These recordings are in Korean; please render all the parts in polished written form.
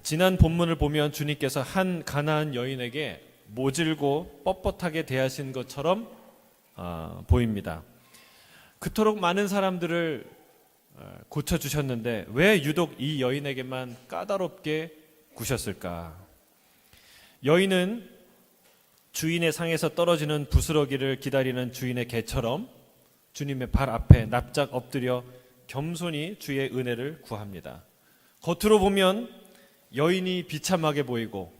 지난 본문을 보면 주님께서 한 가나안 여인에게 모질고 뻣뻣하게 대하신 것처럼 보입니다. 그토록 많은 사람들을 고쳐주셨는데 왜 유독 이 여인에게만 까다롭게 구셨을까? 여인은 주인의 상에서 떨어지는 부스러기를 기다리는 주인의 개처럼 주님의 발 앞에 납작 엎드려 겸손히 주의 은혜를 구합니다. 겉으로 보면 여인이 비참하게 보이고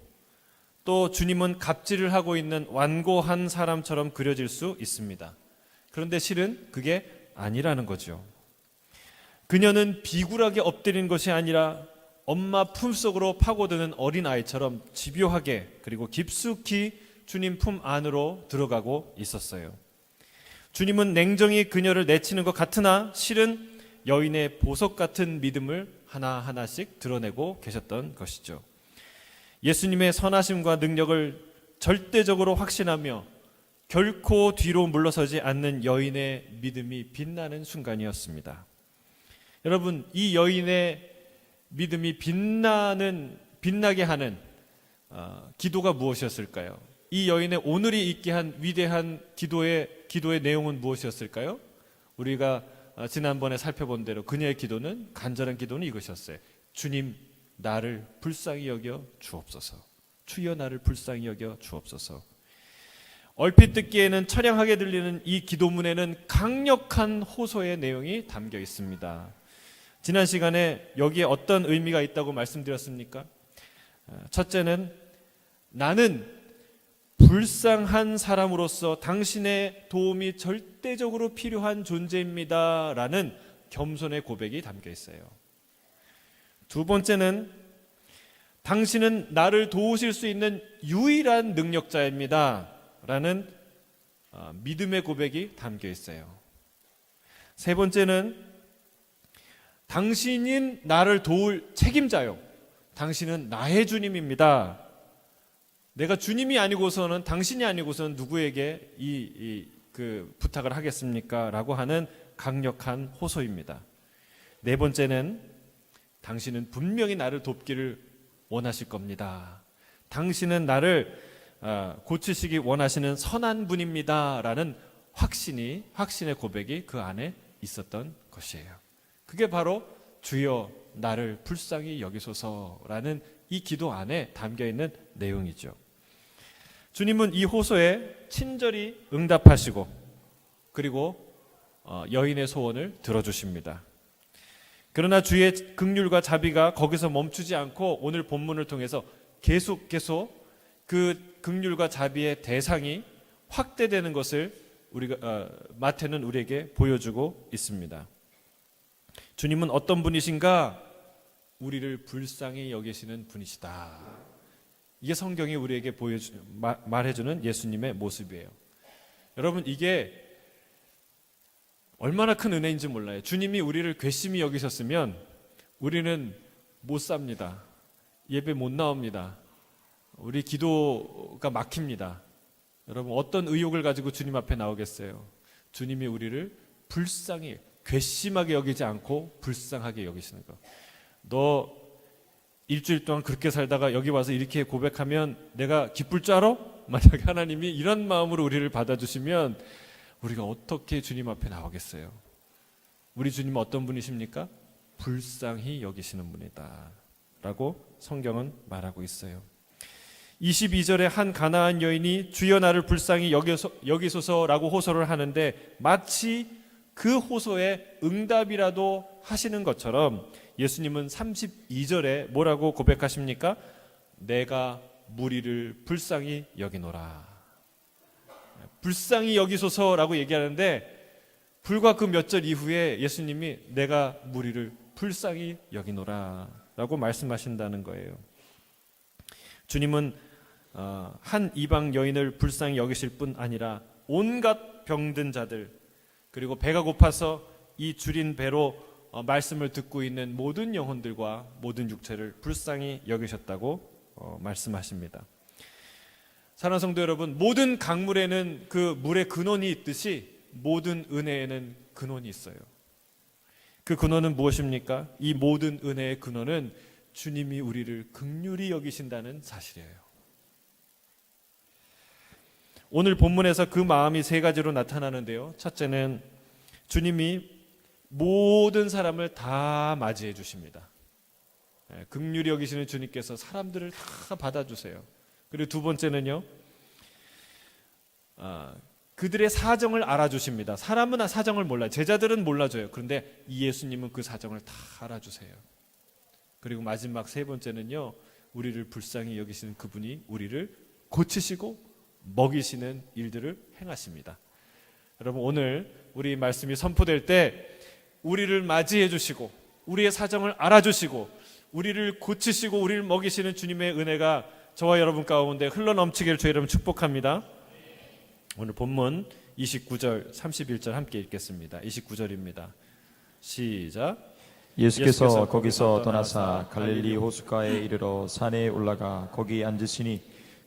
또 주님은 갑질을 하고 있는 완고한 사람처럼 그려질 수 있습니다. 그런데 실은 그게 아니라는 거죠. 그녀는 비굴하게 엎드린 것이 아니라 엄마 품속으로 파고드는 어린아이처럼 집요하게 그리고 깊숙이 주님 품 안으로 들어가고 있었어요. 주님은 냉정히 그녀를 내치는 것 같으나 실은 여인의 보석 같은 믿음을 하나하나씩 드러내고 계셨던 것이죠. 예수님의 선하심과 능력을 절대적으로 확신하며 결코 뒤로 물러서지 않는 여인의 믿음이 빛나는 순간이었습니다. 여러분, 이 여인의 믿음이 빛나게 하는 기도가 무엇이었을까요? 이 여인의 오늘이 있게 한 위대한 기도의 내용은 무엇이었을까요? 우리가 지난번에 살펴본 대로 그녀의 기도는, 간절한 기도는 이것이었어요. 주님, 나를 불쌍히 여겨 주옵소서. 주여 나를 불쌍히 여겨 주옵소서. 얼핏 듣기에는 처량하게 들리는 이 기도문에는 강력한 호소의 내용이 담겨 있습니다. 지난 시간에 여기에 어떤 의미가 있다고 말씀드렸습니까? 첫째는 나는 불쌍한 사람으로서 당신의 도움이 절대적으로 필요한 존재입니다 라는 겸손의 고백이 담겨 있어요. 두 번째는 당신은 나를 도우실 수 있는 유일한 능력자입니다 라는 믿음의 고백이 담겨 있어요. 세 번째는 당신인 나를 도울 책임자요. 당신은 나의 주님입니다. 내가 주님이 아니고서는, 당신이 아니고서는 누구에게 그 부탁을 하겠습니까? 라고 하는 강력한 호소입니다. 네 번째는 당신은 분명히 나를 돕기를 원하실 겁니다. 당신은 나를 고치시기 원하시는 선한 분입니다. 라는 확신의 고백이 그 안에 있었던 것이에요. 그게 바로 주여 나를 불쌍히 여기소서라는 이 기도 안에 담겨있는 내용이죠. 주님은 이 호소에 친절히 응답하시고 그리고 여인의 소원을 들어주십니다. 그러나 주의 긍휼과 자비가 거기서 멈추지 않고 오늘 본문을 통해서 계속 그 긍휼과 자비의 대상이 확대되는 것을 마태는 우리에게 보여주고 있습니다. 주님은 어떤 분이신가? 우리를 불쌍히 여기시는 분이시다. 이게 성경이 우리에게 말해주는 예수님의 모습이에요. 여러분, 이게 얼마나 큰 은혜인지 몰라요. 주님이 우리를 괘씸히 여기셨으면 우리는 못 삽니다. 예배 못 나옵니다. 우리 기도가 막힙니다. 여러분, 어떤 의욕을 가지고 주님 앞에 나오겠어요? 주님이 우리를 불쌍히, 괘씸하게 여기지 않고 불쌍하게 여기시는 거. 너 일주일 동안 그렇게 살다가 여기 와서 이렇게 고백하면 내가 기쁠 줄 알아? 만약에 하나님이 이런 마음으로 우리를 받아주시면 우리가 어떻게 주님 앞에 나오겠어요? 우리 주님은 어떤 분이십니까? 불쌍히 여기시는 분이다 라고 성경은 말하고 있어요. 22절에 한 가나안 여인이 주여 나를 불쌍히 여기소서라고 호소를 하는데 마치 그 호소에 응답이라도 하시는 것처럼 예수님은 32절에 뭐라고 고백하십니까? 내가 무리를 불쌍히 여기노라. 불쌍히 여기소서라고 얘기하는데 불과 그 몇 절 이후에 예수님이 내가 무리를 불쌍히 여기노라 라고 말씀하신다는 거예요. 주님은 한 이방 여인을 불쌍히 여기실 뿐 아니라 온갖 병든 자들, 그리고 배가 고파서 이 줄인 배로 말씀을 듣고 있는 모든 영혼들과 모든 육체를 불쌍히 여기셨다고 말씀하십니다. 사랑하는 성도 여러분, 모든 강물에는 그 물의 근원이 있듯이 모든 은혜에는 근원이 있어요. 그 근원은 무엇입니까? 이 모든 은혜의 근원은 주님이 우리를 긍휼히 여기신다는 사실이에요. 오늘 본문에서 그 마음이 세 가지로 나타나는데요. 첫째는 주님이 모든 사람을 다 맞이해 주십니다. 긍휼히 여기시는 주님께서 사람들을 다 받아주세요. 그리고 두 번째는요, 그들의 사정을 알아주십니다. 사람은 사정을 몰라요. 제자들은 몰라줘요. 그런데 이 예수님은 그 사정을 다 알아주세요. 그리고 마지막 세 번째는요, 우리를 불쌍히 여기시는 그분이 우리를 고치시고 먹이시는 일들을 행하십니다. 여러분, 오늘 우리 말씀이 선포될 때 우리를 맞이해 주시고 우리의 사정을 알아주시고 우리를 고치시고 우리를 먹이시는 주님의 은혜가 저와 여러분 가운데 흘러넘치기를 주의 이름 축복합니다. 오늘 본문 29절 31절 함께 읽겠습니다. 29절입니다. 시작. 예수께서 거기서 떠나사 갈릴리 호숫가에 이르러 산에 올라가 거기 앉으시니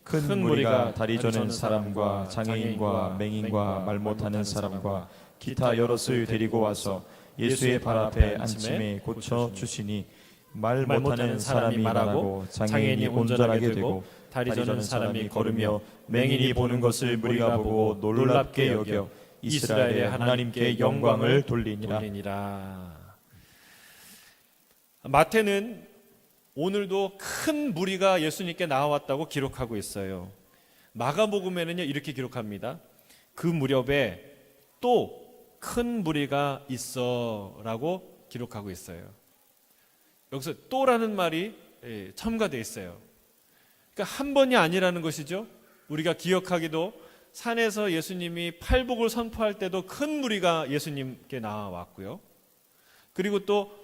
큰 무리가 다리 저는 사람과 장애인과 맹인과 말 못하는 사람과 기타 여럿을 데리고 와서 예수의 발 앞에 앉힘에 고쳐 주시니 말 못하는 사람이 말하고 장애인이 온전하게 되고 다리 저는 사람이 걸으며 맹인이 보는 것을 무리가 보고 놀랍게 여겨 이스라엘의 하나님께 영광을 돌리니라. 마태는 오늘도 큰 무리가 예수님께 나왔다고 기록하고 있어요. 마가복음에는요 이렇게 기록합니다. 그 무렵에 또 큰 무리가 있어라고 기록하고 있어요. 여기서 또라는 말이 첨가되어 있어요. 그러니까 한 번이 아니라는 것이죠. 우리가 기억하기도 산에서 예수님이 팔복을 선포할 때도 큰 무리가 예수님께 나와왔고요. 그리고 또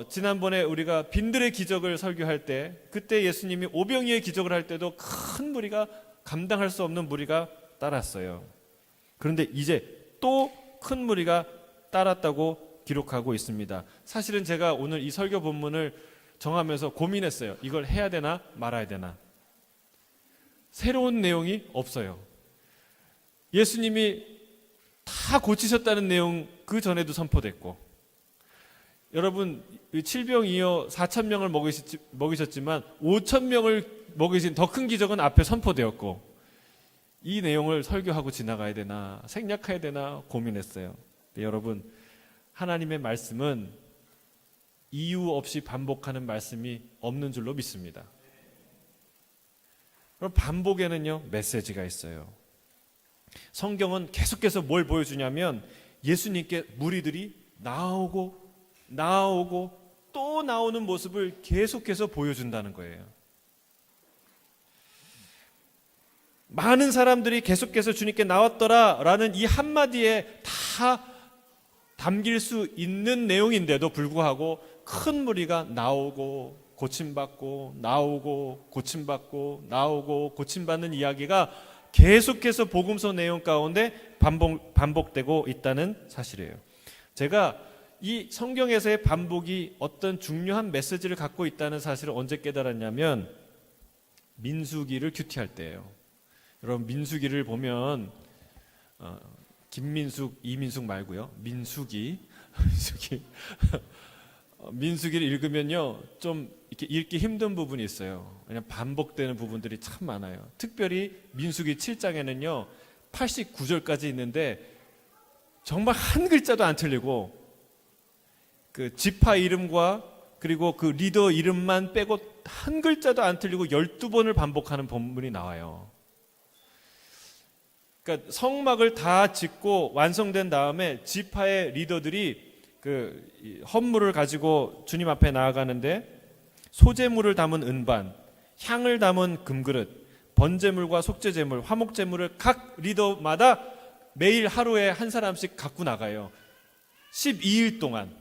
지난번에 우리가 빈들의 기적을 설교할 때 그때 예수님이 오병이의 기적을 할 때도 큰 무리가 감당할 수 없는 무리가 따랐어요. 그런데 이제 또 큰 무리가 따랐다고 기록하고 있습니다. 사실은 제가 오늘 이 설교 본문을 정하면서 고민했어요. 이걸 해야 되나 말아야 되나. 새로운 내용이 없어요. 예수님이 다 고치셨다는 내용 그 전에도 선포됐고, 여러분 7병 4,000명을 먹이셨지만 5,000명을 먹이신 더 큰 기적은 앞에 선포되었고, 이 내용을 설교하고 지나가야 되나 생략해야 되나 고민했어요. 근데 여러분, 하나님의 말씀은 이유 없이 반복하는 말씀이 없는 줄로 믿습니다. 그럼 반복에는요 메시지가 있어요. 성경은 계속해서 뭘 보여주냐면 예수님께 무리들이 나오고 또 나오는 모습을 계속해서 보여준다는 거예요. 많은 사람들이 계속해서 주님께 나왔더라라는 이 한마디에 다 담길 수 있는 내용인데도 불구하고 큰 무리가 나오고 고침받고 나오고 고침받고 나오고 고침받는 이야기가 계속해서 복음서 내용 가운데 반복되고 있다는 사실이에요. 제가 이 성경에서의 반복이 어떤 중요한 메시지를 갖고 있다는 사실을 언제 깨달았냐면 민수기를 큐티할 때예요. 여러분, 민수기를 보면 김민숙, 이민숙 말고요. 민수기. 민수기를 읽으면요 좀 이렇게 읽기 힘든 부분이 있어요. 그냥 반복되는 부분들이 참 많아요. 특별히 민수기 7장에는요 89절까지 있는데 정말 한 글자도 안 틀리고 그 지파 이름과 그리고 그 리더 이름만 빼고 한 글자도 안 틀리고 12번을 반복하는 본문이 나와요. 그러니까 성막을 다 짓고 완성된 다음에 지파의 리더들이 그 헌물을 가지고 주님 앞에 나아가는데 소제물을 담은 은반, 향을 담은 금그릇, 번제물과 속죄제물, 화목제물을 각 리더마다 매일 하루에 한 사람씩 갖고 나가요. 12일 동안.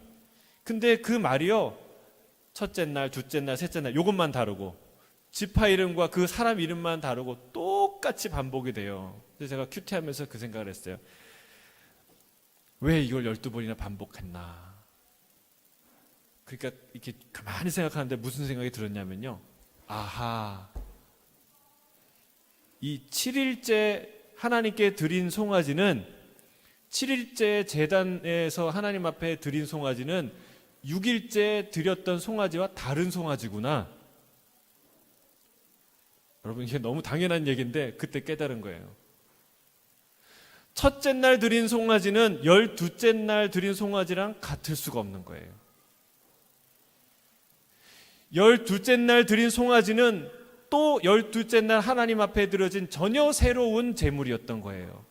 근데 그 말이요 첫째 날, 둘째 날, 셋째 날 요것만 다르고 지파 이름과 그 사람 이름만 다르고 똑같이 반복이 돼요. 그래서 제가 큐티하면서 그 생각을 했어요. 왜 이걸 12번이나 반복했나. 그러니까 이렇게 가만히 생각하는데 무슨 생각이 들었냐면요, 아하, 이 7일째 하나님께 드린 송아지는 7일째 제단에서 하나님 앞에 드린 송아지는 6일째 드렸던 송아지와 다른 송아지구나. 여러분, 이게 너무 당연한 얘기인데 그때 깨달은 거예요. 첫째 날 드린 송아지는 12째 날 드린 송아지랑 같을 수가 없는 거예요. 12째 날 드린 송아지는 또 12째 날 하나님 앞에 드려진 전혀 새로운 제물이었던 거예요.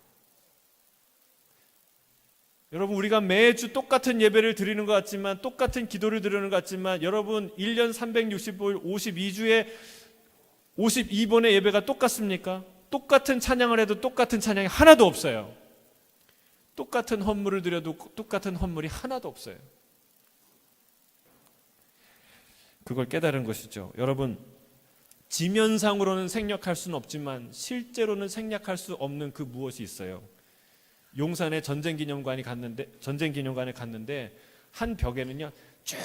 여러분, 우리가 매주 똑같은 예배를 드리는 것 같지만, 똑같은 기도를 드리는 것 같지만, 여러분 1년 365일 52주에 52번의 예배가 똑같습니까? 똑같은 찬양을 해도 똑같은 찬양이 하나도 없어요. 똑같은 헌물을 드려도 똑같은 헌물이 하나도 없어요. 그걸 깨달은 것이죠. 여러분, 지면상으로는 생략할 수는 없지만 실제로는 생략할 수 없는 그 무엇이 있어요. 용산의 전쟁기념관에 갔는데 한 벽에는요, 쭉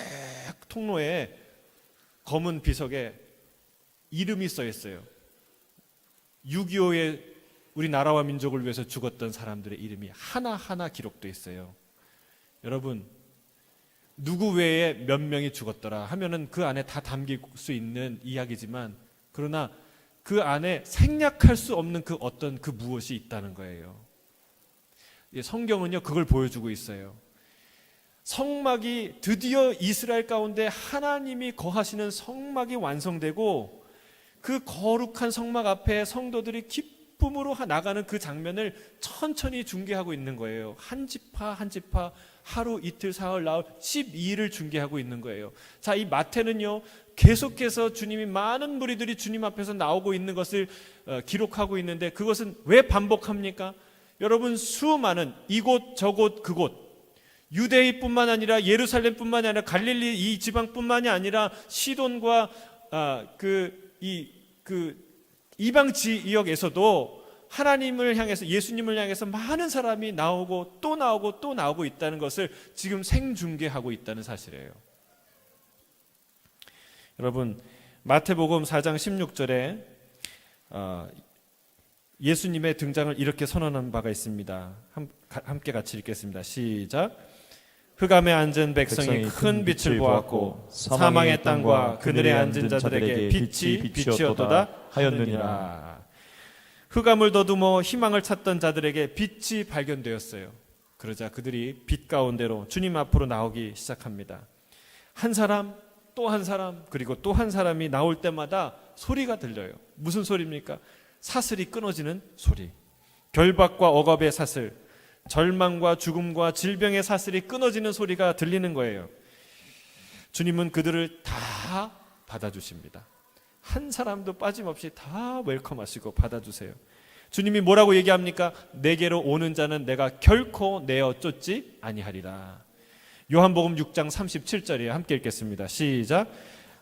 통로에 검은 비석에 이름이 써 있어요. 6.25에 우리나라와 민족을 위해서 죽었던 사람들의 이름이 하나하나 기록되어 있어요. 여러분, 누구 외에 몇 명이 죽었더라 하면은 그 안에 다 담길 수 있는 이야기지만, 그러나 그 안에 생략할 수 없는 그 어떤 그 무엇이 있다는 거예요. 성경은요, 그걸 보여주고 있어요. 성막이 드디어 이스라엘 가운데 하나님이 거하시는 성막이 완성되고, 그 거룩한 성막 앞에 성도들이 기쁨으로 나가는 그 장면을 천천히 중계하고 있는 거예요. 한 지파 한 지파 하루 이틀 사흘 나흘 12일을 중계하고 있는 거예요. 자, 이 마태는요, 계속해서 주님이 많은 무리들이 주님 앞에서 나오고 있는 것을 기록하고 있는데, 그것은 왜 반복합니까? 여러분, 수많은 이곳 저곳 그곳, 유대인뿐만 아니라 예루살렘뿐만이 아니라 갈릴리 이 지방뿐만이 아니라 시돈과 이방 지역에서도 하나님을 향해서, 예수님을 향해서 많은 사람이 나오고 또 나오고 또 나오고 있다는 것을 지금 생중계하고 있다는 사실이에요. 여러분, 마태복음 4장 16절에 예수님의 등장을 이렇게 선언한 바가 있습니다. 함께 같이 읽겠습니다. 시작. 흑암에 앉은 백성이 큰 빛을 보았고 사망의 땅과 그늘에 앉은 자들에게 빛이 비추었도다 하였느니라. 흑암을 더듬어 희망을 찾던 자들에게 빛이 발견되었어요. 그러자 그들이 빛 가운데로 주님 앞으로 나오기 시작합니다. 한 사람, 또 한 사람, 그리고 또 한 사람이 나올 때마다 소리가 들려요. 무슨 소리입니까? 사슬이 끊어지는 소리. 결박과 억압의 사슬, 절망과 죽음과 질병의 사슬이 끊어지는 소리가 들리는 거예요. 주님은 그들을 다 받아주십니다. 한 사람도 빠짐없이 다 웰컴하시고 받아주세요. 주님이 뭐라고 얘기합니까? 내게로 오는 자는 내가 결코 내어 쫓지 아니하리라. 요한복음 6장 37절이에요. 함께 읽겠습니다. 시작.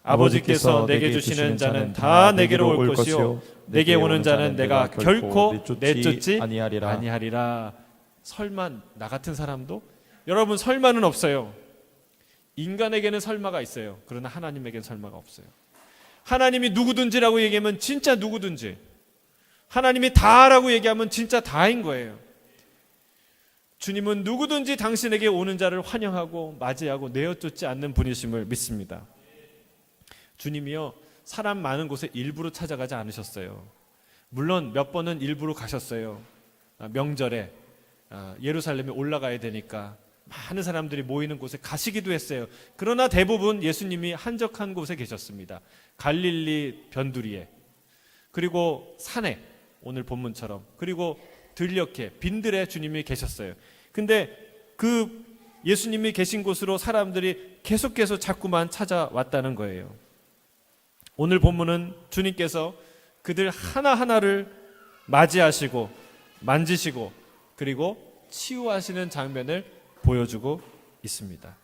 아버지께서 내게 주시는 자는 다 내게로 올 것이요 내게 오는 자는 내가 결코 내쫓지 아니하리라. 설마 나 같은 사람도? 여러분, 설마는 없어요. 인간에게는 설마가 있어요. 그러나 하나님에게는 설마가 없어요. 하나님이 누구든지라고 얘기하면 진짜 누구든지, 하나님이 다라고 얘기하면 진짜 다인 거예요. 주님은 누구든지 당신에게 오는 자를 환영하고 맞이하고 내어쫓지 않는 분이심을 믿습니다. 주님이요, 사람 많은 곳에 일부러 찾아가지 않으셨어요. 물론 몇 번은 일부러 가셨어요. 명절에 예루살렘에 올라가야 되니까 많은 사람들이 모이는 곳에 가시기도 했어요. 그러나 대부분 예수님이 한적한 곳에 계셨습니다. 갈릴리 변두리에, 그리고 산에, 오늘 본문처럼, 그리고 들녘에 빈들에 주님이 계셨어요. 근데 그 예수님이 계신 곳으로 사람들이 계속해서 자꾸만 찾아왔다는 거예요. 오늘 본문은 주님께서 그들 하나하나를 맞이하시고 만지시고 그리고 치유하시는 장면을 보여주고 있습니다.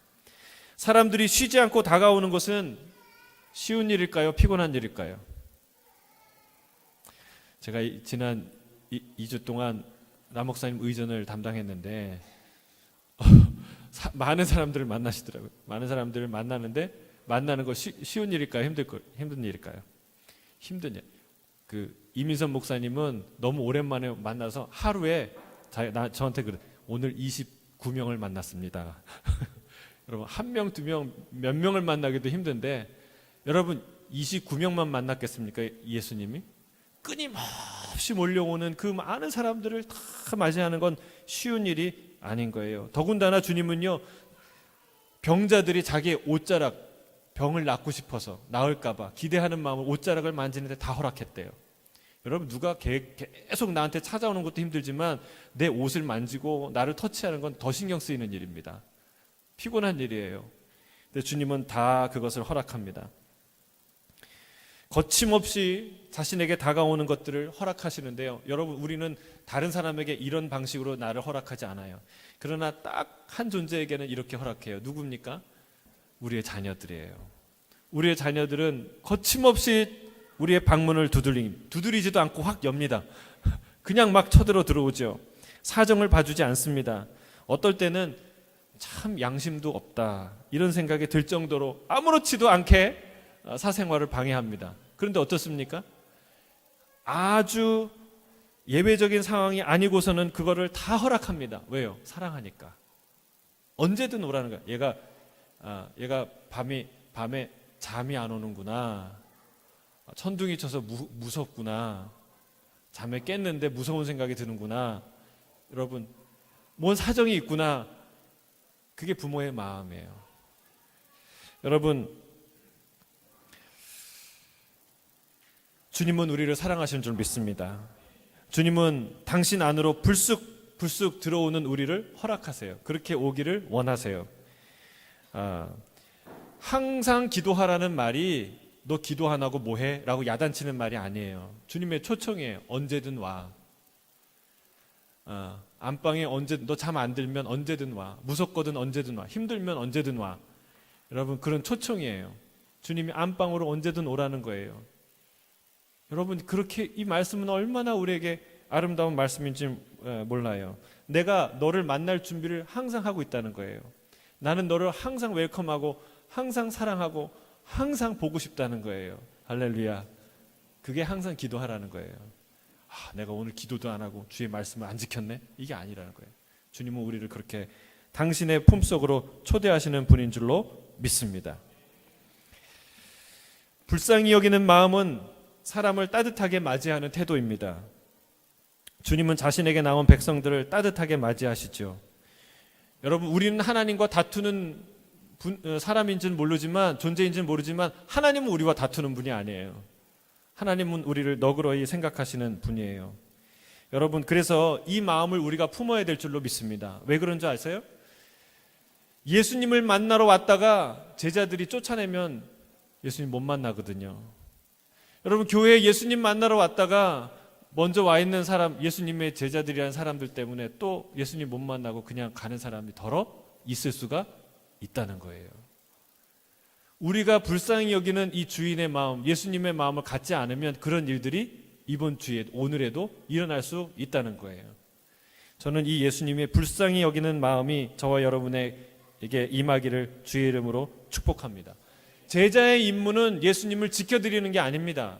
사람들이 쉬지 않고 다가오는 것은 쉬운 일일까요? 피곤한 일일까요? 제가 지난 2주 동안 남목사님 의전을 담당했는데 많은 사람들을 만나시더라고요. 많은 사람들을 만나는 거 쉬운 일일까요? 힘든 일일까요? 힘든 일. 이민선 목사님은 너무 오랜만에 만나서 하루에 저한테 그래, 오늘 29명을 만났습니다. 여러분 한 명, 두 명, 몇 명을 만나기도 힘든데 여러분 29명만 만났겠습니까? 예수님이 끊임없이 몰려오는 그 많은 사람들을 다 맞이하는 건 쉬운 일이 아닌 거예요. 더군다나 주님은요, 병자들이 자기의 옷자락, 병을 낫고 싶어서 나을까봐 기대하는 마음으로 옷자락을 만지는데 다 허락했대요. 여러분 누가 계속 나한테 찾아오는 것도 힘들지만 내 옷을 만지고 나를 터치하는 건 더 신경 쓰이는 일입니다. 피곤한 일이에요. 근데 주님은 다 그것을 허락합니다. 거침없이 자신에게 다가오는 것들을 허락하시는데요. 여러분 우리는 다른 사람에게 이런 방식으로 나를 허락하지 않아요. 그러나 딱 한 존재에게는 이렇게 허락해요. 누굽니까? 우리의 자녀들이에요. 우리의 자녀들은 거침없이 우리의 방문을 두드리지도 않고 확 엽니다. 그냥 막 쳐들어 들어오죠. 사정을 봐주지 않습니다. 어떨 때는 참 양심도 없다 이런 생각이 들 정도로 아무렇지도 않게 사생활을 방해합니다. 그런데 어떻습니까? 아주 예외적인 상황이 아니고서는 그거를 다 허락합니다. 왜요? 사랑하니까. 언제든 오라는 거야. 얘가 밤에 잠이 안 오는구나. 천둥이 쳐서 무섭구나. 잠에 깼는데 무서운 생각이 드는구나. 여러분, 뭔 사정이 있구나. 그게 부모의 마음이에요. 여러분, 주님은 우리를 사랑하시는 줄 믿습니다. 주님은 당신 안으로 불쑥 들어오는 우리를 허락하세요. 그렇게 오기를 원하세요. 항상 기도하라는 말이 너 기도 안 하고 뭐해? 라고 야단치는 말이 아니에요. 주님의 초청이에요. 언제든 와. 안방에 언제든, 너 잠 안 들면 언제든 와. 무섭거든 언제든 와. 힘들면 언제든 와. 여러분 그런 초청이에요. 주님이 안방으로 언제든 오라는 거예요. 여러분 그렇게 이 말씀은 얼마나 우리에게 아름다운 말씀인지 몰라요. 내가 너를 만날 준비를 항상 하고 있다는 거예요. 나는 너를 항상 웰컴하고 항상 사랑하고 항상 보고 싶다는 거예요. 할렐루야. 그게 항상 기도하라는 거예요. 내가 오늘 기도도 안 하고 주의 말씀을 안 지켰네? 이게 아니라는 거예요. 주님은 우리를 그렇게 당신의 품속으로 초대하시는 분인 줄로 믿습니다. 불쌍히 여기는 마음은 사람을 따뜻하게 맞이하는 태도입니다. 주님은 자신에게 나온 백성들을 따뜻하게 맞이하시죠. 여러분 우리는 하나님과 다투는 사람인지는 모르지만 존재인지는 모르지만 하나님은 우리와 다투는 분이 아니에요. 하나님은 우리를 너그러이 생각하시는 분이에요. 여러분 그래서 이 마음을 우리가 품어야 될 줄로 믿습니다. 왜 그런 줄 아세요? 예수님을 만나러 왔다가 제자들이 쫓아내면 예수님 못 만나거든요. 여러분 교회에 예수님 만나러 왔다가 먼저 와 있는 사람, 예수님의 제자들이라는 사람들 때문에 또 예수님 못 만나고 그냥 가는 사람이 덜어 있을 수가 있다는 거예요. 우리가 불쌍히 여기는 이 주인의 마음, 예수님의 마음을 갖지 않으면 그런 일들이 이번 주에 오늘에도 일어날 수 있다는 거예요. 저는 이 예수님의 불쌍히 여기는 마음이 저와 여러분에게 임하기를 주의 이름으로 축복합니다. 제자의 임무는 예수님을 지켜드리는 게 아닙니다.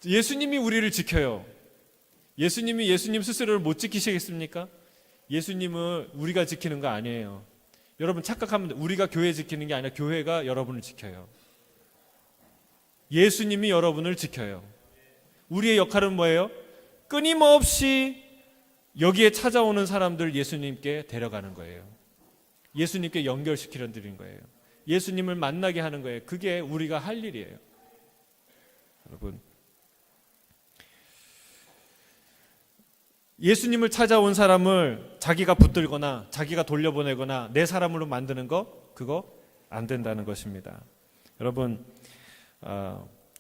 예수님이 우리를 지켜요. 예수님이 예수님 스스로를 못 지키시겠습니까? 예수님을 우리가 지키는 거 아니에요. 여러분 착각하면 우리가 교회 지키는 게 아니라 교회가 여러분을 지켜요. 예수님이 여러분을 지켜요. 우리의 역할은 뭐예요? 끊임없이 여기에 찾아오는 사람들 예수님께 데려가는 거예요. 예수님께 연결시키려 드리는 거예요. 예수님을 만나게 하는 거예요. 그게 우리가 할 일이에요. 여러분 예수님을 찾아온 사람을 자기가 붙들거나 자기가 돌려보내거나 내 사람으로 만드는 거 그거 안 된다는 것입니다. 여러분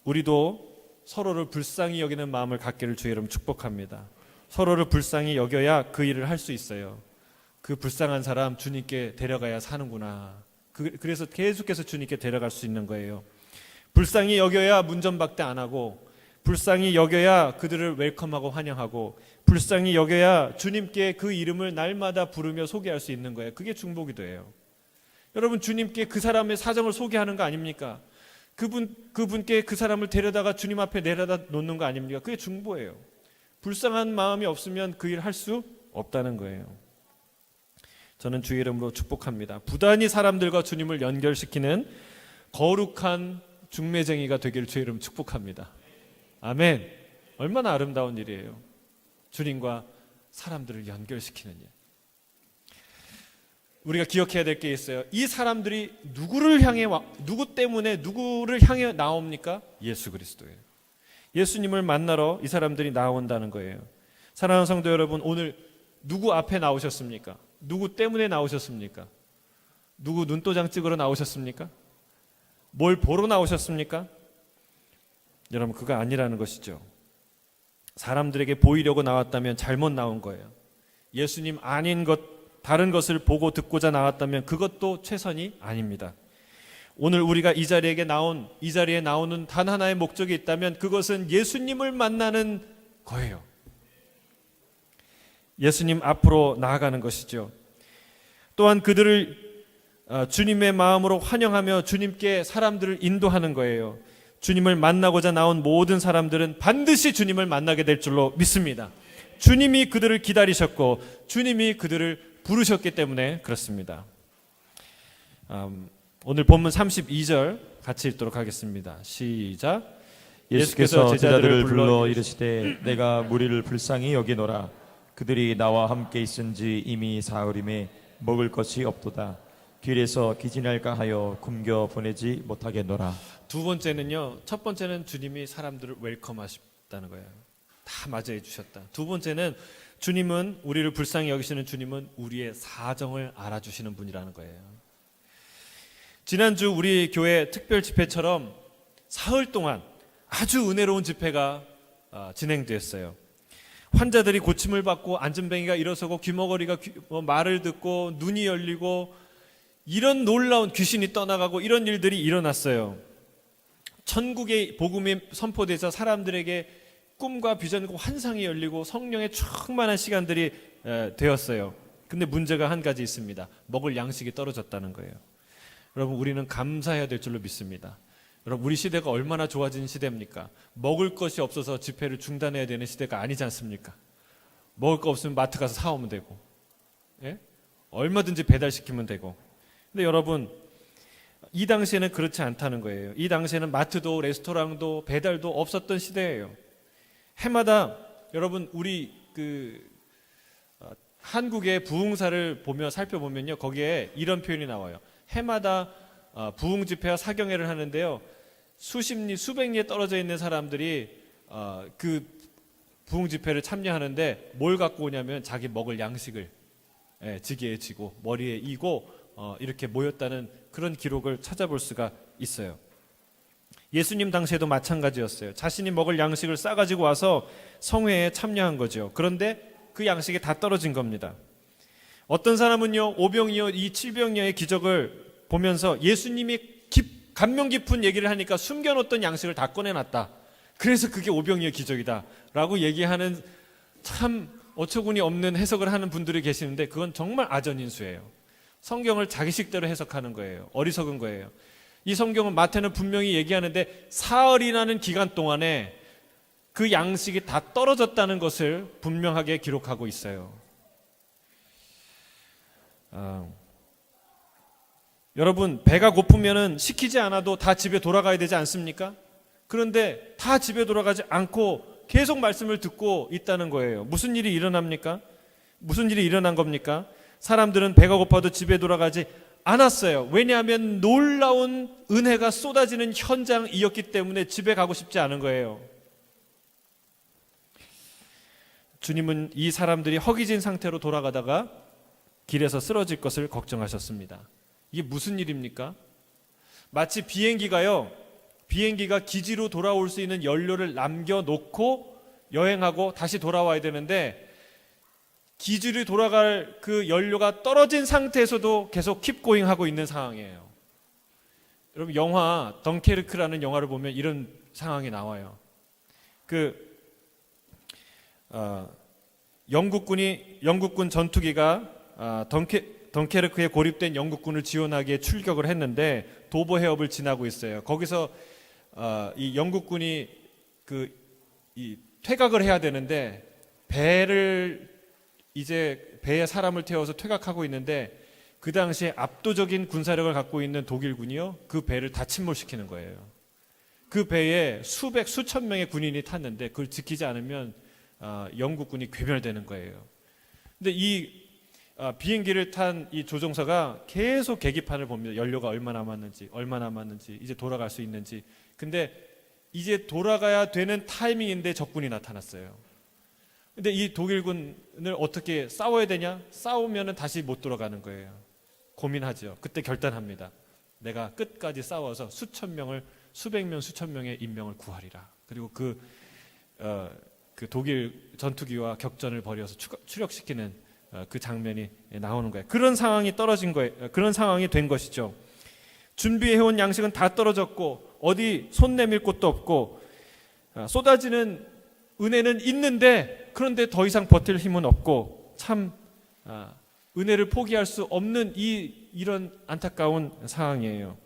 우리도 서로를 불쌍히 여기는 마음을 갖기를 주의 이름 축복합니다. 서로를 불쌍히 여겨야 그 일을 할 수 있어요. 그 불쌍한 사람 주님께 데려가야 사는구나. 그래서 계속해서 주님께 데려갈 수 있는 거예요. 불쌍히 여겨야 문전박대 안 하고 불쌍히 여겨야 그들을 웰컴하고 환영하고 불쌍히 여겨야 주님께 그 이름을 날마다 부르며 소개할 수 있는 거예요. 그게 중보기도예요. 여러분 주님께 그 사람의 사정을 소개하는 거 아닙니까? 그분께 그 사람을 데려다가 주님 앞에 내려다 놓는 거 아닙니까? 그게 중보예요. 불쌍한 마음이 없으면 그 일 할 수 없다는 거예요. 저는 주의 이름으로 축복합니다. 부단히 사람들과 주님을 연결시키는 거룩한 중매쟁이가 되기를 주의 이름 축복합니다. 아멘. 얼마나 아름다운 일이에요. 주님과 사람들을 연결시키는 일. 우리가 기억해야 될 게 있어요. 이 사람들이 누구 때문에 누구를 향해 나옵니까? 예수 그리스도예요. 예수님을 만나러 이 사람들이 나온다는 거예요. 사랑하는 성도 여러분, 오늘 누구 앞에 나오셨습니까? 누구 때문에 나오셨습니까? 누구 눈도장 찍으러 나오셨습니까? 뭘 보러 나오셨습니까? 여러분, 그거 아니라는 것이죠. 사람들에게 보이려고 나왔다면 잘못 나온 거예요. 예수님 아닌 것, 다른 것을 보고 듣고자 나왔다면 그것도 최선이 아닙니다. 오늘 우리가 이 자리에 나오는 단 하나의 목적이 있다면 그것은 예수님을 만나는 거예요. 예수님 앞으로 나아가는 것이죠. 또한 그들을 주님의 마음으로 환영하며 주님께 사람들을 인도하는 거예요. 주님을 만나고자 나온 모든 사람들은 반드시 주님을 만나게 될 줄로 믿습니다. 주님이 그들을 기다리셨고 주님이 그들을 부르셨기 때문에 그렇습니다. 오늘 본문 32절 같이 읽도록 하겠습니다. 시작. 예수께서 제자들을 불러 이르시되 내가 무리를 불쌍히 여기노라. 그들이 나와 함께 있은지 이미 사흘임에 먹을 것이 없도다. 길에서 기진할까 하여 굶겨 보내지 못하겠노라. 두 번째는요, 첫 번째는 주님이 사람들을 웰컴하셨다는 거예요. 다 맞이해 주셨다. 두 번째는 주님은, 우리를 불쌍히 여기시는 주님은 우리의 사정을 알아주시는 분이라는 거예요. 지난주 우리 교회 특별 집회처럼 사흘 동안 아주 은혜로운 집회가 진행되었어요. 환자들이 고침을 받고 앉은뱅이가 일어서고 귀머거리가 말을 듣고 눈이 열리고 이런 놀라운, 귀신이 떠나가고 이런 일들이 일어났어요. 천국의 복음이 선포되자 사람들에게 꿈과 비전과 환상이 열리고 성령의 충만한 시간들이 되었어요. 근데 문제가 한 가지 있습니다. 먹을 양식이 떨어졌다는 거예요. 여러분, 우리는 감사해야 될 줄로 믿습니다. 여러분, 우리 시대가 얼마나 좋아진 시대입니까? 먹을 것이 없어서 집회를 중단해야 되는 시대가 아니지 않습니까? 먹을 거 없으면 마트 가서 사오면 되고, 예? 얼마든지 배달시키면 되고. 근데 여러분, 이 당시에는 그렇지 않다는 거예요. 이 당시에는 마트도 레스토랑도 배달도 없었던 시대예요. 해마다 여러분, 우리 한국의 부흥사를 살펴보면요, 거기에 이런 표현이 나와요. 해마다 부흥 집회와 사경회를 하는데요, 수백 리에 떨어져 있는 사람들이 그 부흥 집회를 참여하는데 뭘 갖고 오냐면 자기 먹을 양식을 지게에 지고 머리에 이고 이렇게 모였다는 그런 기록을 찾아볼 수가 있어요. 예수님 당시에도 마찬가지였어요. 자신이 먹을 양식을 싸가지고 와서 성회에 참여한 거죠. 그런데 그 양식이 다 떨어진 겁니다. 어떤 사람은요, 오병이어 이 칠병이어의 기적을 보면서 예수님이 감명 깊은 얘기를 하니까 숨겨놓던 양식을 다 꺼내놨다. 그래서 그게 오병이어 기적이다 라고 얘기하는, 참 어처구니 없는 해석을 하는 분들이 계시는데 그건 정말 아전인수예요. 성경을 자기식대로 해석하는 거예요. 어리석은 거예요. 이 성경은, 마태는 분명히 얘기하는데 사흘이라는 기간 동안에 그 양식이 다 떨어졌다는 것을 분명하게 기록하고 있어요. 여러분, 배가 고프면은 시키지 않아도 다 집에 돌아가야 되지 않습니까? 그런데 다 집에 돌아가지 않고 계속 말씀을 듣고 있다는 거예요. 무슨 일이 일어납니까? 무슨 일이 일어난 겁니까? 사람들은 배가 고파도 집에 돌아가지 않았어요. 왜냐하면 놀라운 은혜가 쏟아지는 현장이었기 때문에 집에 가고 싶지 않은 거예요. 주님은 이 사람들이 허기진 상태로 돌아가다가 길에서 쓰러질 것을 걱정하셨습니다. 이게 무슨 일입니까? 마치 비행기가 기지로 돌아올 수 있는 연료를 남겨놓고 여행하고 다시 돌아와야 되는데, 기지로 돌아갈 그 연료가 떨어진 상태에서도 계속 킵고잉 하고 있는 상황이에요. 여러분, 영화 덩케르크라는 영화를 보면 이런 상황이 나와요. 영국군 전투기가 덩케르크에 고립된 영국군을 지원하기에 출격을 했는데 도보 해협을 지나고 있어요. 거기서 이 영국군이 이 퇴각을 해야 되는데 배를 배에 사람을 태워서 퇴각하고 있는데 그 당시에 압도적인 군사력을 갖고 있는 독일군이요, 그 배를 다 침몰시키는 거예요. 그 배에 수천 명의 군인이 탔는데 그걸 지키지 않으면 영국군이 괴멸되는 거예요. 근데 이 비행기를 탄 이 조종사가 계속 계기판을 봅니다. 연료가 얼마 남았는지 이제 돌아갈 수 있는지. 근데 이제 돌아가야 되는 타이밍인데 적군이 나타났어요. 근데 이 독일군을 어떻게 싸워야 되냐? 싸우면 다시 못 돌아가는 거예요. 고민하죠. 그때 결단합니다. 내가 끝까지 싸워서 수천 명의 인명을 구하리라. 그리고 그 독일 전투기와 격전을 벌여서 추격시키는 그 장면이 나오는 거예요. 그런 상황이 떨어진 거예요. 그런 상황이 된 것이죠. 준비해온 양식은 다 떨어졌고 어디 손 내밀 곳도 없고 쏟아지는 은혜는 있는데 그런데 더 이상 버틸 힘은 없고 참 은혜를 포기할 수 없는 이런 안타까운 상황이에요.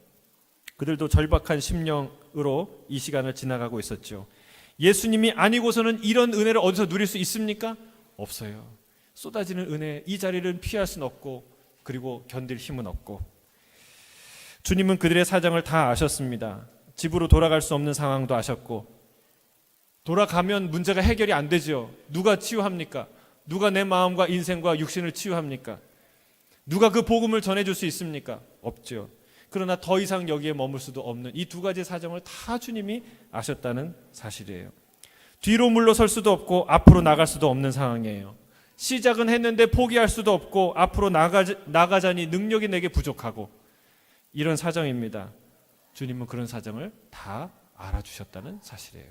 그들도 절박한 심령으로 이 시간을 지나가고 있었죠. 예수님이 아니고서는 이런 은혜를 어디서 누릴 수 있습니까? 없어요. 쏟아지는 은혜, 이 자리를 피할 수는 없고 그리고 견딜 힘은 없고, 주님은 그들의 사정을 다 아셨습니다. 집으로 돌아갈 수 없는 상황도 아셨고, 돌아가면 문제가 해결이 안 되죠. 누가 치유합니까? 누가 내 마음과 인생과 육신을 치유합니까? 누가 그 복음을 전해줄 수 있습니까? 없죠. 그러나 더 이상 여기에 머물 수도 없는 이 두 가지 사정을 다 주님이 아셨다는 사실이에요. 뒤로 물러설 수도 없고 앞으로 나갈 수도 없는 상황이에요. 시작은 했는데 포기할 수도 없고 앞으로 나가자니 능력이 내게 부족하고, 이런 사정입니다. 주님은 그런 사정을 다 알아주셨다는 사실이에요.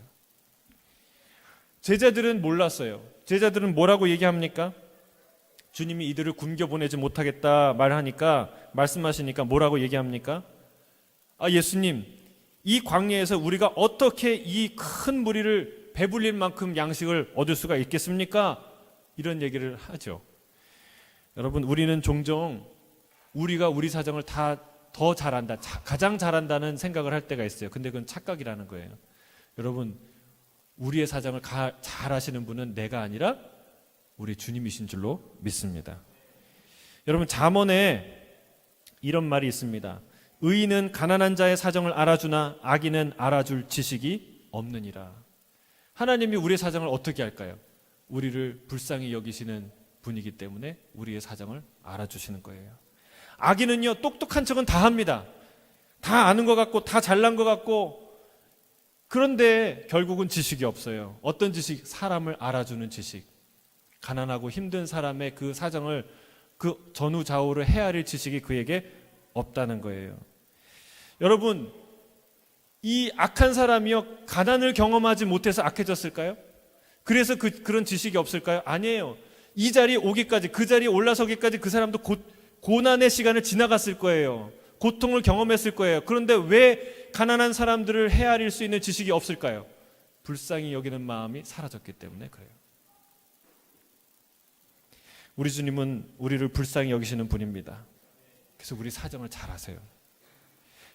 제자들은 몰랐어요. 제자들은 뭐라고 얘기합니까? 주님이 이들을 굶겨 보내지 못하겠다 말씀하시니까 뭐라고 얘기합니까? 예수님, 이 광야에서 우리가 어떻게 이 큰 무리를 배불릴 만큼 양식을 얻을 수가 있겠습니까? 이런 얘기를 하죠. 여러분, 우리는 종종 우리가 우리 사정을 다 더 잘한다, 가장 잘한다는 생각을 할 때가 있어요. 근데 그건 착각이라는 거예요. 여러분, 우리의 사정을 잘 하시는 분은 내가 아니라 우리 주님이신 줄로 믿습니다. 여러분, 잠언에 이런 말이 있습니다. 의인은 가난한 자의 사정을 알아주나 악인은 알아줄 지식이 없느니라. 하나님이 우리의 사정을 어떻게 할까요? 우리를 불쌍히 여기시는 분이기 때문에 우리의 사정을 알아주시는 거예요. 악인은요, 똑똑한 척은 다 합니다. 다 아는 것 같고 다 잘난 것 같고, 그런데 결국은 지식이 없어요. 어떤 지식? 사람을 알아주는 지식. 가난하고 힘든 사람의 그 사정을, 그 전후좌우를 헤아릴 지식이 그에게 없다는 거예요. 여러분, 이 악한 사람이요, 가난을 경험하지 못해서 악해졌을까요? 그래서 그런 지식이 없을까요? 아니에요. 이 자리에 오기까지, 그 자리에 올라서기까지 그 사람도 고난의 시간을 지나갔을 거예요. 고통을 경험했을 거예요. 그런데 왜 가난한 사람들을 헤아릴 수 있는 지식이 없을까요? 불쌍히 여기는 마음이 사라졌기 때문에 그래요. 우리 주님은 우리를 불쌍히 여기시는 분입니다. 그래서 우리 사정을 잘 아세요.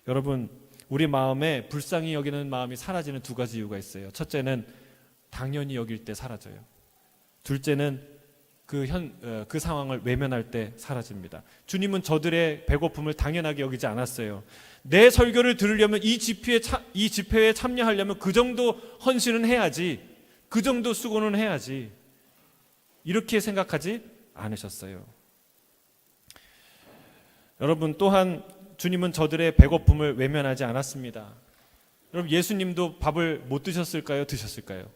여러분, 우리 마음에 불쌍히 여기는 마음이 사라지는 두 가지 이유가 있어요. 첫째는 당연히 여길 때 사라져요. 둘째는 그 상황을 외면할 때 사라집니다. 주님은 저들의 배고픔을 당연하게 여기지 않았어요. 내 설교를 들으려면 이 집회에 참여하려면 그 정도 헌신은 해야지, 그 정도 수고는 해야지, 이렇게 생각하지 않으셨어요. 여러분, 또한 주님은 저들의 배고픔을 외면하지 않았습니다. 여러분, 예수님도 밥을 못 드셨을까요? 드셨을까요?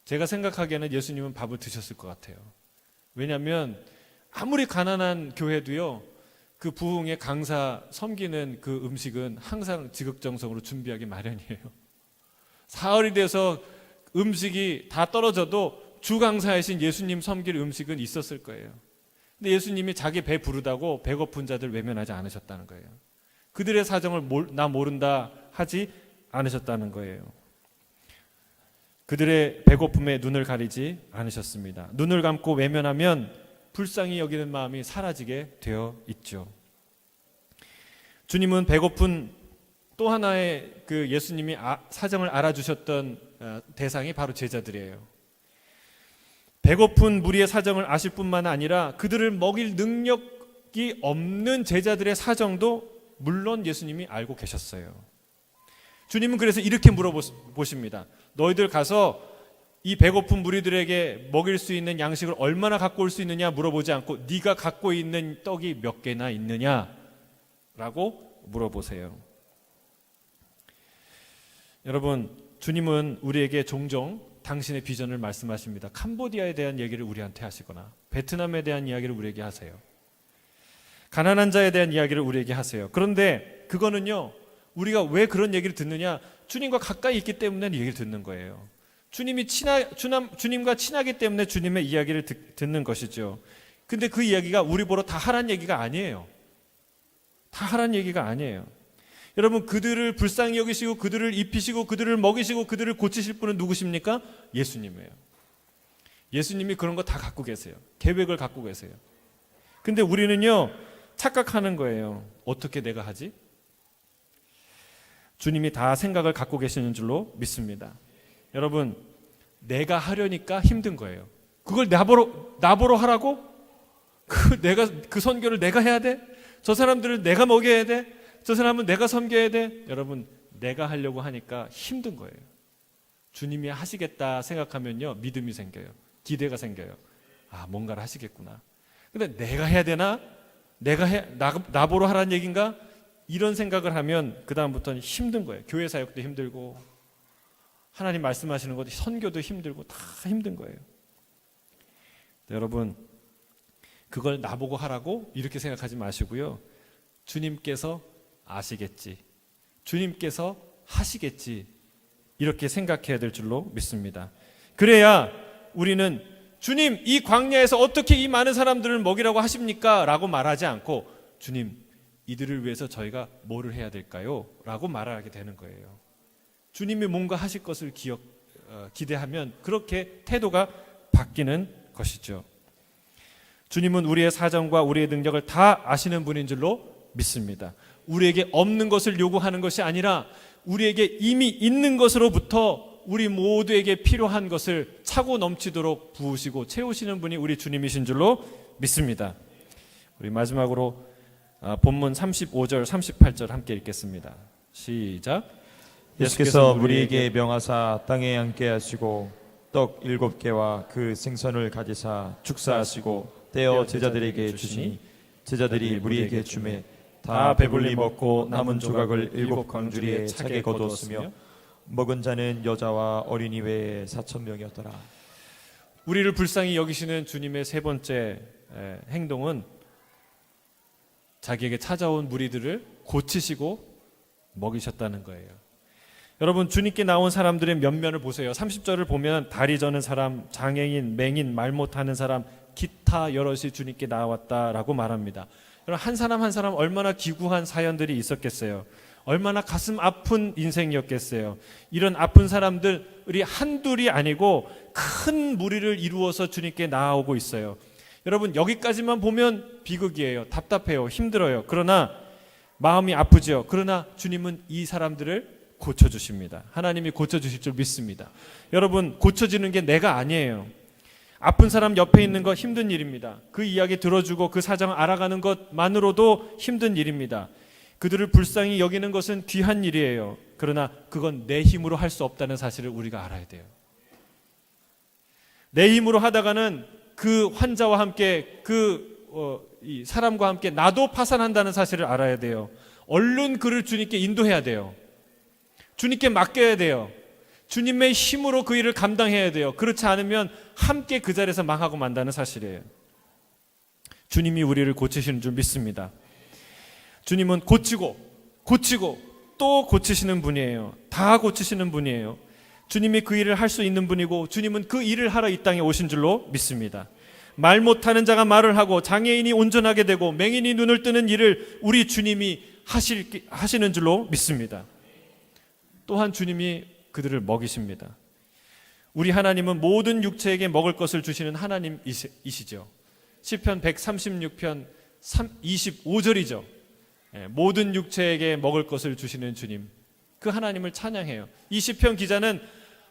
제가 생각하기에는 예수님은 밥을 드셨을 것 같아요. 왜냐하면 아무리 가난한 교회도요, 그 부흥의 강사 섬기는 그 음식은 항상 지극정성으로 준비하기 마련이에요. 사흘이 돼서 음식이 다 떨어져도 주 강사이신 예수님 섬길 음식은 있었을 거예요. 근데 예수님이 자기 배 부르다고 배고픈 자들 외면하지 않으셨다는 거예요. 그들의 사정을 나 모른다 하지 않으셨다는 거예요. 그들의 배고픔에 눈을 가리지 않으셨습니다. 눈을 감고 외면하면 불쌍히 여기는 마음이 사라지게 되어 있죠. 주님은 배고픈 또 하나의 그 예수님이 사정을 알아주셨던 대상이 바로 제자들이에요. 배고픈 무리의 사정을 아실 뿐만 아니라 그들을 먹일 능력이 없는 제자들의 사정도 물론 예수님이 알고 계셨어요. 주님은 그래서 이렇게 물어보십니다. 너희들 가서 이 배고픈 무리들에게 먹일 수 있는 양식을 얼마나 갖고 올 수 있느냐 물어보지 않고 네가 갖고 있는 떡이 몇 개나 있느냐라고 물어보세요. 여러분, 주님은 우리에게 종종 당신의 비전을 말씀하십니다. 캄보디아에 대한 얘기를 우리한테 하시거나 베트남에 대한 이야기를 우리에게 하세요. 가난한 자에 대한 이야기를 우리에게 하세요. 그런데 그거는요, 우리가 왜 그런 얘기를 듣느냐? 주님과 가까이 있기 때문에 얘기를 듣는 거예요. 주님과 친하기 때문에 주님의 이야기를 듣는 것이죠. 근데 그 이야기가 우리 보러 다 하란 얘기가 아니에요. 다 하란 얘기가 아니에요. 여러분, 그들을 불쌍히 여기시고 그들을 입히시고 그들을 먹이시고 그들을 고치실 분은 누구십니까? 예수님이에요. 예수님이 그런 거 다 갖고 계세요. 계획을 갖고 계세요. 근데 우리는요, 착각하는 거예요. 어떻게 내가 하지? 주님이 다 생각을 갖고 계시는 줄로 믿습니다. 여러분, 내가 하려니까 힘든 거예요. 그걸 나보러 하라고? 그 선교를 내가 해야 돼? 저 사람들을 내가 먹여야 돼? 저 사람은 내가 섬겨야 돼? 여러분, 내가 하려고 하니까 힘든 거예요. 주님이 하시겠다 생각하면요, 믿음이 생겨요. 기대가 생겨요. 아, 뭔가를 하시겠구나. 근데 내가 해야 되나? 나보러 하라는 얘기인가? 이런 생각을 하면 그 다음부터는 힘든 거예요. 교회 사역도 힘들고 하나님 말씀하시는 것도 선교도 힘들고 다 힘든 거예요. 여러분, 그걸 나보고 하라고 이렇게 생각하지 마시고요. 주님께서 아시겠지, 주님께서 하시겠지, 이렇게 생각해야 될 줄로 믿습니다. 그래야 우리는 주님, 이 광야에서 어떻게 이 많은 사람들을 먹이라고 하십니까? 라고 말하지 않고 주님, 이들을 위해서 저희가 뭐를 해야 될까요? 라고 말하게 되는 거예요. 주님이 뭔가 하실 것을 기대하면 그렇게 태도가 바뀌는 것이죠. 주님은 우리의 사정과 우리의 능력을 다 아시는 분인 줄로 믿습니다. 우리에게 없는 것을 요구하는 것이 아니라 우리에게 이미 있는 것으로부터 우리 모두에게 필요한 것을 차고 넘치도록 부으시고 채우시는 분이 우리 주님이신 줄로 믿습니다. 우리 마지막으로 본문 35절 38절 함께 읽겠습니다. 시작. 예수께서 무리에게 명하사 땅에 앉게 하시고 떡 7개와 그 생선을 가지사 축사하시고 떼어 제자들에게 주시니 제자들이 무리에게 주매 다 배불리 먹고 남은 조각을 7 광주리에 차게 거두었으며 먹은 자는 여자와 어린이 외에 4,000명이었더라. 우리를 불쌍히 여기시는 주님의 세 번째 행동은 자기에게 찾아온 무리들을 고치시고 먹이셨다는 거예요. 여러분, 주님께 나온 사람들의 면면을 보세요. 30절을 보면 다리 저는 사람, 장애인, 맹인, 말 못하는 사람, 기타 여럿이 주님께 나왔다라고 말합니다. 여러분, 한 사람 한 사람 얼마나 기구한 사연들이 있었겠어요. 얼마나 가슴 아픈 인생이었겠어요. 이런 아픈 사람들이 한둘이 아니고 큰 무리를 이루어서 주님께 나아오고 있어요. 여러분, 여기까지만 보면 비극이에요. 답답해요. 힘들어요. 그러나 마음이 아프죠. 그러나 주님은 이 사람들을 고쳐주십니다. 하나님이 고쳐주실 줄 믿습니다. 여러분, 고쳐지는 게 내가 아니에요. 아픈 사람 옆에 있는 거 힘든 일입니다. 그 이야기 들어주고 그 사정을 알아가는 것만으로도 힘든 일입니다. 그들을 불쌍히 여기는 것은 귀한 일이에요. 그러나 그건 내 힘으로 할 수 없다는 사실을 우리가 알아야 돼요. 내 힘으로 하다가는 그 환자와 함께 이 사람과 함께 나도 파산한다는 사실을 알아야 돼요. 얼른 그를 주님께 인도해야 돼요. 주님께 맡겨야 돼요. 주님의 힘으로 그 일을 감당해야 돼요. 그렇지 않으면 함께 그 자리에서 망하고 만다는 사실이에요. 주님이 우리를 고치시는 줄 믿습니다. 주님은 고치고 또 고치시는 분이에요. 다 고치시는 분이에요. 주님이 그 일을 할 수 있는 분이고 주님은 그 일을 하러 이 땅에 오신 줄로 믿습니다. 말 못하는 자가 말을 하고 장애인이 온전하게 되고 맹인이 눈을 뜨는 일을 우리 주님이 하시는 줄로 믿습니다. 또한 주님이 그들을 먹이십니다. 우리 하나님은 모든 육체에게 먹을 것을 주시는 하나님이시죠. 시편 136편 25절이죠. 모든 육체에게 먹을 것을 주시는 주님, 그 하나님을 찬양해요. 이 시편 기자는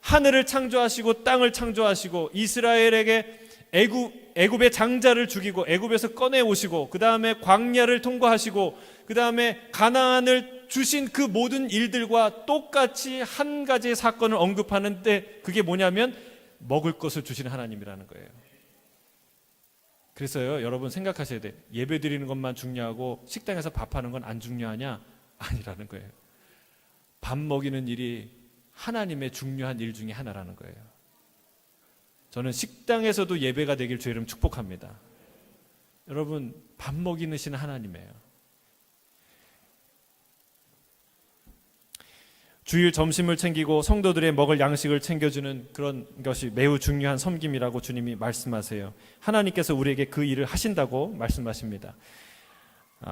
하늘을 창조하시고 땅을 창조하시고 이스라엘에게 애굽의 장자를 죽이고 애굽에서 꺼내 오시고 그 다음에 광야를 통과하시고 그 다음에 가나안을 주신 그 모든 일들과 똑같이 한 가지의 사건을 언급하는데 그게 뭐냐면 먹을 것을 주시는 하나님이라는 거예요. 그래서요, 여러분 생각하셔야 돼. 예배 드리는 것만 중요하고 식당에서 밥하는 건 안 중요하냐? 아니라는 거예요. 밥 먹이는 일이 하나님의 중요한 일 중에 하나라는 거예요. 저는 식당에서도 예배가 되길 주의 이름 축복합니다. 여러분, 밥 먹이시는 하나님이에요. 주일 점심을 챙기고 성도들의 먹을 양식을 챙겨주는 그런 것이 매우 중요한 섬김이라고 주님이 말씀하세요. 하나님께서 우리에게 그 일을 하신다고 말씀하십니다.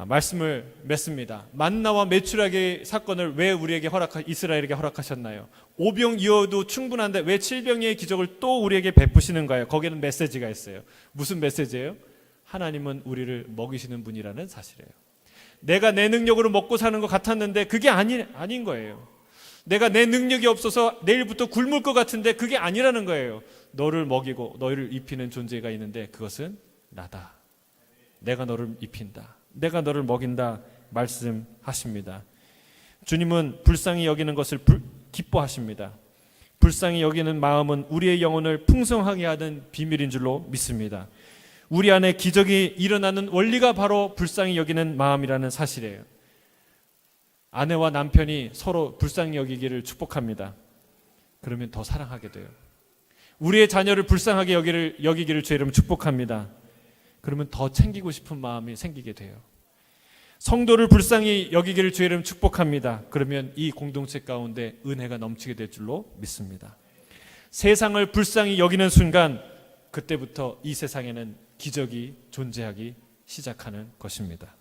말씀을 맺습니다. 만나와 메추라기 사건을 왜 우리에게 이스라엘에게 허락하셨나요? 5병이어도 충분한데 왜 7병의 기적을 또 우리에게 베푸시는가요? 거기에는 메시지가 있어요. 무슨 메시지예요? 하나님은 우리를 먹이시는 분이라는 사실이에요. 내가 내 능력으로 먹고 사는 것 같았는데 그게 아닌 거예요. 내가 내 능력이 없어서 내일부터 굶을 것 같은데 그게 아니라는 거예요. 너를 먹이고 너를 입히는 존재가 있는데 그것은 나다. 내가 너를 입힌다. 내가 너를 먹인다 말씀하십니다. 주님은 불쌍히 여기는 것을 기뻐하십니다. 불쌍히 여기는 마음은 우리의 영혼을 풍성하게 하는 비밀인 줄로 믿습니다. 우리 안에 기적이 일어나는 원리가 바로 불쌍히 여기는 마음이라는 사실이에요. 아내와 남편이 서로 불쌍히 여기기를 축복합니다. 그러면 더 사랑하게 돼요. 우리의 자녀를 불쌍하게 여기기를 주의 이름 축복합니다. 그러면 더 챙기고 싶은 마음이 생기게 돼요. 성도를 불쌍히 여기기를 주의 이름 축복합니다. 그러면 이 공동체 가운데 은혜가 넘치게 될 줄로 믿습니다. 세상을 불쌍히 여기는 순간 그때부터 이 세상에는 기적이 존재하기 시작하는 것입니다.